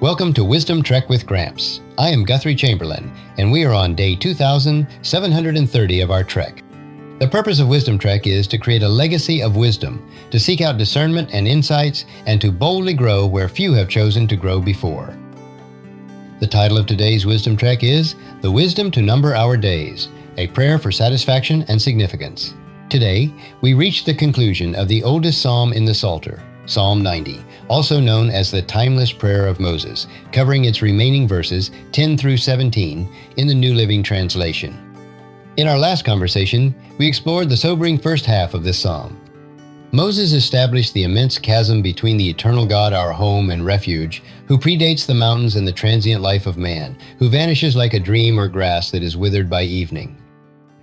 Welcome to Wisdom Trek with Gramps. I am Guthrie Chamberlain, and we are on day 2730 of our trek. The purpose of Wisdom Trek is to create a legacy of wisdom, to seek out discernment and insights, and to boldly grow where few have chosen to grow before. The title of today's Wisdom Trek is The Wisdom to Number Our Days, a prayer for satisfaction and significance. Today, we reach the conclusion of the oldest psalm in the Psalter, Psalm 90, also known as the Timeless Prayer of Moses, covering its remaining verses 10 through 17 in the New Living Translation. In our last conversation, we explored the sobering first half of this psalm. Moses established the immense chasm between the eternal God, our home and refuge, who predates the mountains and the transient life of man, who vanishes like a dream or grass that is withered by evening.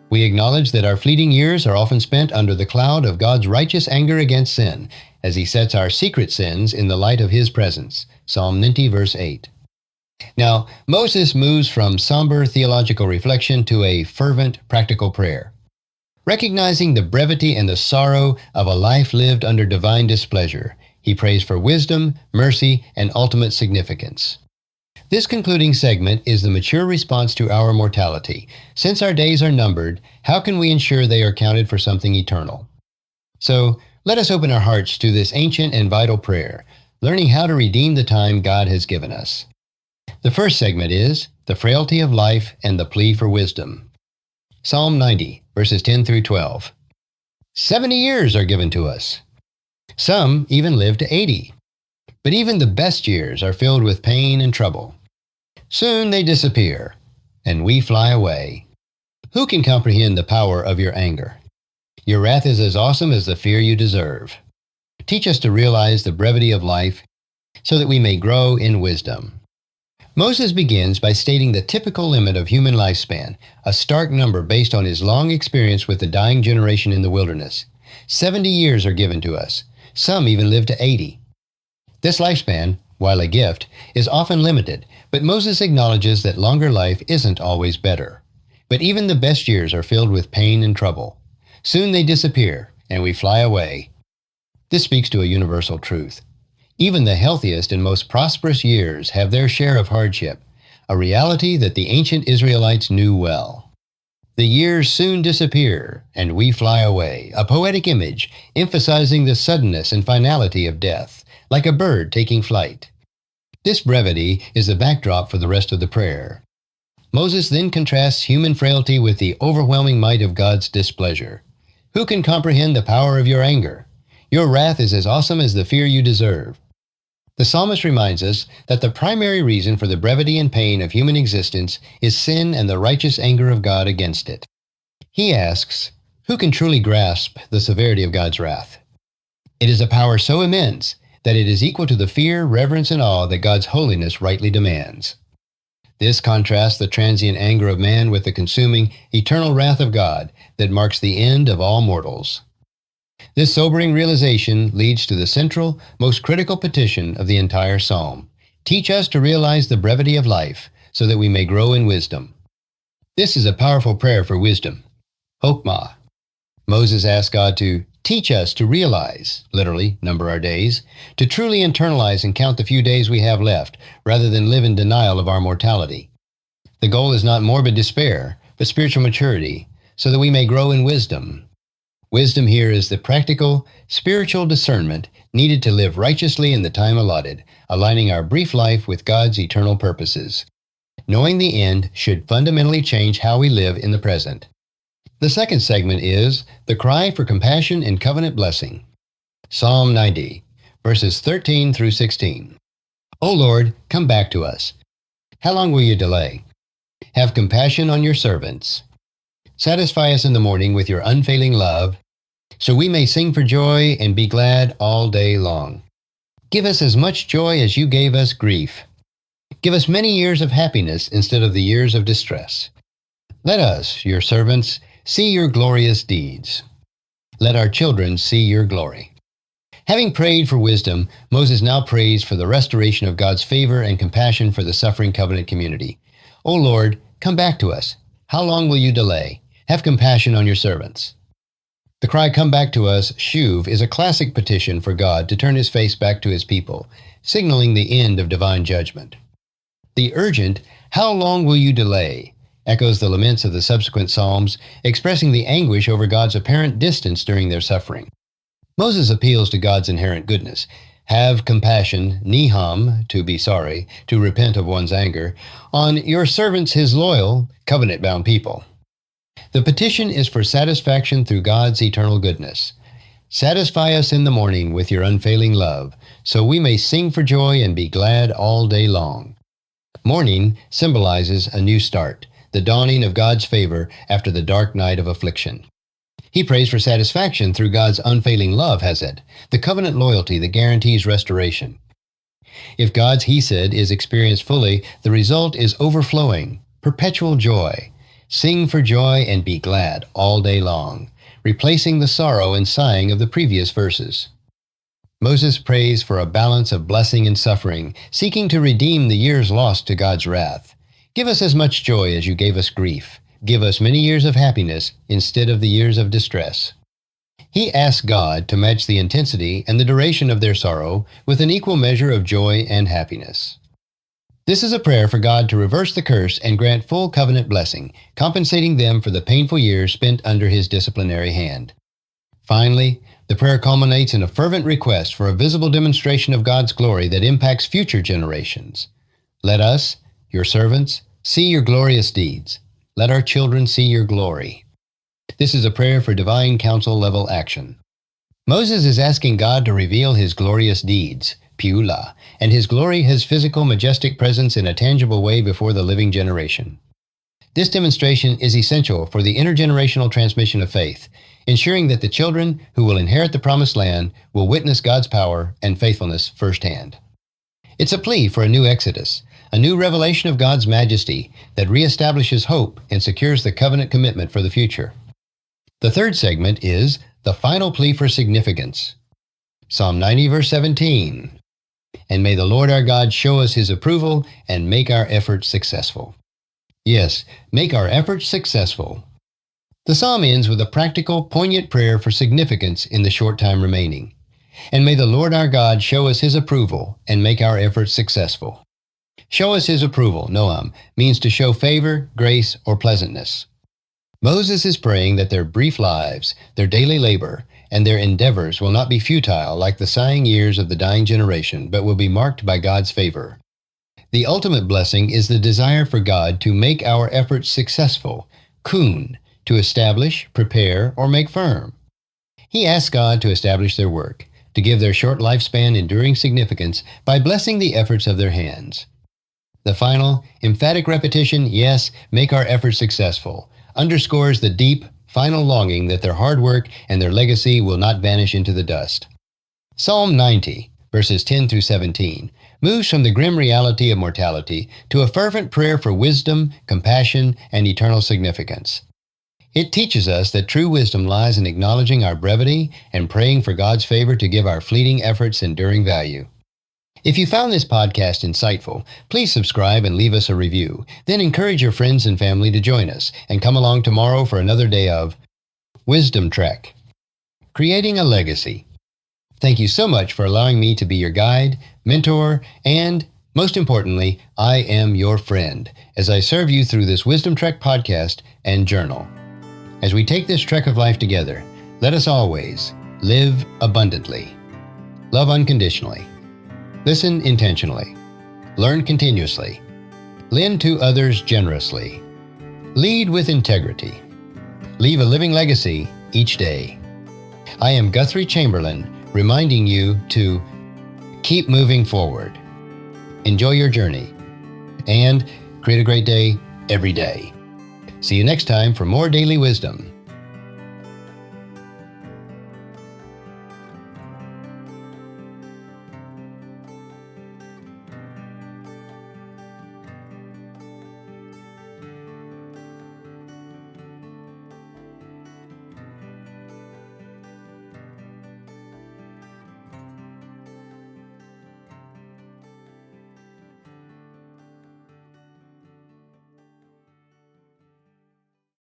We acknowledge that our fleeting years are often spent under the cloud of God's righteous anger against sin, as He sets our secret sins in the light of His presence. Psalm 90, verse 8. Now, Moses moves from somber theological reflection to a fervent, practical prayer. Recognizing the brevity and the sorrow of a life lived under divine displeasure, he prays for wisdom, mercy, and ultimate significance. This concluding segment is the mature response to our mortality. Since our days are numbered, how can we ensure they are counted for something eternal? So, let us open our hearts to this ancient and vital prayer, learning how to redeem the time God has given us. The first segment is the frailty of life and the plea for wisdom. Psalm 90, verses 10 through 12. 70 years are given to us. Some even live to 80. But even the best years are filled with pain and trouble. Soon they disappear, and we fly away. Who can comprehend the power of your anger? Your wrath is as awesome as the fear you deserve. Teach us to realize the brevity of life so that we may grow in wisdom. Moses begins by stating the typical limit of human lifespan, a stark number based on his long experience with the dying generation in the wilderness. 70 years are given to us. Some even live to 80. This lifespan, while a gift, is often limited, but Moses acknowledges that longer life isn't always better. But even the best years are filled with pain and trouble. Soon they disappear, and we fly away. This speaks to a universal truth. Even the healthiest and most prosperous years have their share of hardship, a reality that the ancient Israelites knew well. The years soon disappear, and we fly away, a poetic image emphasizing the suddenness and finality of death, like a bird taking flight. This brevity is the backdrop for the rest of the prayer. Moses then contrasts human frailty with the overwhelming might of God's displeasure. Who can comprehend the power of your anger? Your wrath is as awesome as the fear you deserve. The psalmist reminds us that the primary reason for the brevity and pain of human existence is sin and the righteous anger of God against it. He asks, who can truly grasp the severity of God's wrath? It is a power so immense that it is equal to the fear, reverence, and awe that God's holiness rightly demands. This contrasts the transient anger of man with the consuming, eternal wrath of God that marks the end of all mortals. This sobering realization leads to the central, most critical petition of the entire psalm. Teach us to realize the brevity of life so that we may grow in wisdom. This is a powerful prayer for wisdom. Hokmah. Moses asked God to teach us to realize, literally, number our days, to truly internalize and count the few days we have left, rather than live in denial of our mortality. The goal is not morbid despair, but spiritual maturity, so that we may grow in wisdom. Wisdom here is the practical, spiritual discernment needed to live righteously in the time allotted, aligning our brief life with God's eternal purposes. Knowing the end should fundamentally change how we live in the present. The second segment is the cry for compassion and covenant blessing. Psalm 90, verses 13 through 16. O Lord, come back to us. How long will you delay? Have compassion on your servants. Satisfy us in the morning with your unfailing love, so we may sing for joy and be glad all day long. Give us as much joy as you gave us grief. Give us many years of happiness instead of the years of distress. Let us, your servants, see your glorious deeds. Let our children see your glory. Having prayed for wisdom, Moses now prays for the restoration of God's favor and compassion for the suffering covenant community. O Lord, come back to us. How long will you delay? Have compassion on your servants. The cry, "Come back to us," shuv, is a classic petition for God to turn his face back to his people, signaling the end of divine judgment. The urgent, "How long will you delay?" echoes the laments of the subsequent Psalms, expressing the anguish over God's apparent distance during their suffering. Moses appeals to God's inherent goodness. "Have compassion," niham, to be sorry, to repent of one's anger, "on your servants, his loyal, covenant-bound people." The petition is for satisfaction through God's eternal goodness. "Satisfy us in the morning with your unfailing love, so we may sing for joy and be glad all day long." Morning symbolizes a new start, the dawning of God's favor after the dark night of affliction. He prays for satisfaction through God's unfailing love, hesed, the covenant loyalty that guarantees restoration. If God's hesed is experienced fully, the result is overflowing, perpetual joy. Sing for joy and be glad all day long, replacing the sorrow and sighing of the previous verses. Moses prays for a balance of blessing and suffering, seeking to redeem the years lost to God's wrath. "Give us as much joy as you gave us grief. Give us many years of happiness instead of the years of distress." He asks God to match the intensity and the duration of their sorrow with an equal measure of joy and happiness. This is a prayer for God to reverse the curse and grant full covenant blessing, compensating them for the painful years spent under his disciplinary hand. Finally, the prayer culminates in a fervent request for a visible demonstration of God's glory that impacts future generations. "Let us, your servants, see your glorious deeds. Let our children see your glory." This is a prayer for divine council-level action. Moses is asking God to reveal his glorious deeds, piula, and his glory, his physical, majestic presence in a tangible way before the living generation. This demonstration is essential for the intergenerational transmission of faith, ensuring that the children who will inherit the promised land will witness God's power and faithfulness firsthand. It's a plea for a new exodus, a new revelation of God's majesty that reestablishes hope and secures the covenant commitment for the future. The third segment is the final plea for significance. Psalm 90, verse 17. "And may the Lord our God show us his approval and make our efforts successful." Yes, make our efforts successful. The psalm ends with a practical, poignant prayer for significance in the short time remaining. "And may the Lord our God show us his approval and make our efforts successful." Show us his approval, noam, means to show favor, grace, or pleasantness. Moses is praying that their brief lives, their daily labor, and their endeavors will not be futile like the sighing years of the dying generation, but will be marked by God's favor. The ultimate blessing is the desire for God to make our efforts successful, kun, to establish, prepare, or make firm. He asks God to establish their work, to give their short lifespan enduring significance by blessing the efforts of their hands. The final, emphatic repetition, "Yes, make our efforts successful," underscores the deep, final longing that their hard work and their legacy will not vanish into the dust. Psalm 90, verses 10 through 17, moves from the grim reality of mortality to a fervent prayer for wisdom, compassion, and eternal significance. It teaches us that true wisdom lies in acknowledging our brevity and praying for God's favor to give our fleeting efforts enduring value. If you found this podcast insightful, please subscribe and leave us a review. Then encourage your friends and family to join us and come along tomorrow for another day of Wisdom Trek, creating a legacy. Thank you so much for allowing me to be your guide, mentor, and, most importantly, I am your friend as I serve you through this Wisdom Trek podcast and journal. As we take this trek of life together, let us always live abundantly, love unconditionally, listen intentionally, learn continuously, lend to others generously, lead with integrity, leave a living legacy each day. I am Guthrie Chamberlain, reminding you to keep moving forward, enjoy your journey, and create a great day every day. See you next time for more daily wisdom.